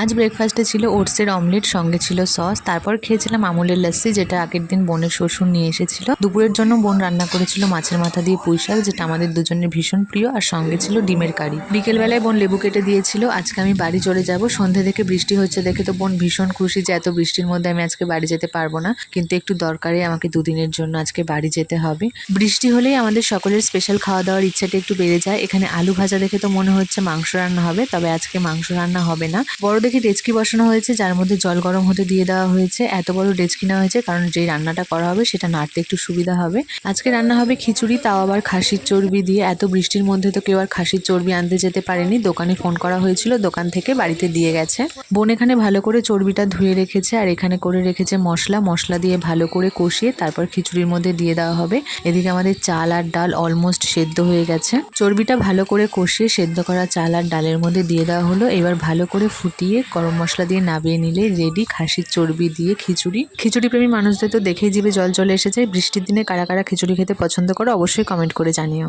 আজ ব্রেকফাস্টে ছিল ওটসের অমলেট, সঙ্গে ছিল সস। তারপর খেয়েছিলাম আমুলের লস্যি, যেটা আগের দিন বোনের শ্বশুর নিয়ে এসেছিল। দুপুরের জন্য বোন রান্না করেছিল মাছের মাথা দিয়ে পুঁই শাক, যেটা আমাদের দুজনের ভীষণ প্রিয়, আর সঙ্গে ছিল ডিমের কারি। বিকেলবেলায় বোন লেবু কেটে দিয়েছিল। আজকে আমি বাড়ি চলে যাব। সন্ধ্যে থেকে বৃষ্টি হচ্ছে দেখে তো বোন ভীষণ খুশি যে এত বৃষ্টির মধ্যে আমি আজকে বাড়ি যেতে পারবো না, কিন্তু একটু দরকারে আমাকে দুদিনের জন্য আজকে বাড়ি যেতে হবে। বৃষ্টি হলেই আমাদের সকলের স্পেশাল খাওয়া দাওয়ার ইচ্ছাটা একটু বেড়ে যায়। এখানে আলু ভাজা দেখে তো মনে হচ্ছে মাংস রান্না হবে, তবে আজকে মাংস রান্না হবে না। বড় দেখে ডেচকি বসানো হয়েছে, যার মধ্যে জল গরম হতে দিয়ে দেওয়া হয়েছে। এত বড় ডেচকি নেওয়া হয়েছে কারণ যেই রান্নাটা করা হবে সেটা নাড়তে একটু সুবিধা হবে। আজকে রান্না হবে খিচুড়ি, তাও আবার খাসির চর্বি দিয়ে। এত বৃষ্টির মধ্যে তো কেউ আর খাসির চর্বি আনতে যেতে পারেনি। দোকানে ফোন করা হয়েছিল, দোকান থেকে বাড়িতে দিয়ে গেছে। বোন এখানে ভালো করে চর্বিটা ধুয়ে রেখেছে, আর এখানে করে রেখেছে মশলা দিয়ে ভালো করে কষিয়ে তারপর খিচুড়ির মধ্যে দিয়ে দেওয়া হবে। এদিকে আমাদের চাল আর ডাল অলমোস্ট সেদ্ধ হয়ে গেছে। চর্বিটা ভালো করে কষিয়ে সেদ্ধ করা চাল আর ডালের মধ্যে দিয়ে দেওয়া হলো। এবার ভালো করে ফুটিয়ে গরম মশলা দিয়ে নামিয়ে নিলে রেডি খাসির চর্বি দিয়ে খিচুড়ি। খিচুড়ি প্রেমী মানুষদের তো দেখেই জিভে জল চলে এসেছে। বৃষ্টির দিনে কারা কারা খিচুড়ি খেতে পছন্দ করো অবশ্যই কমেন্ট করে জানিও।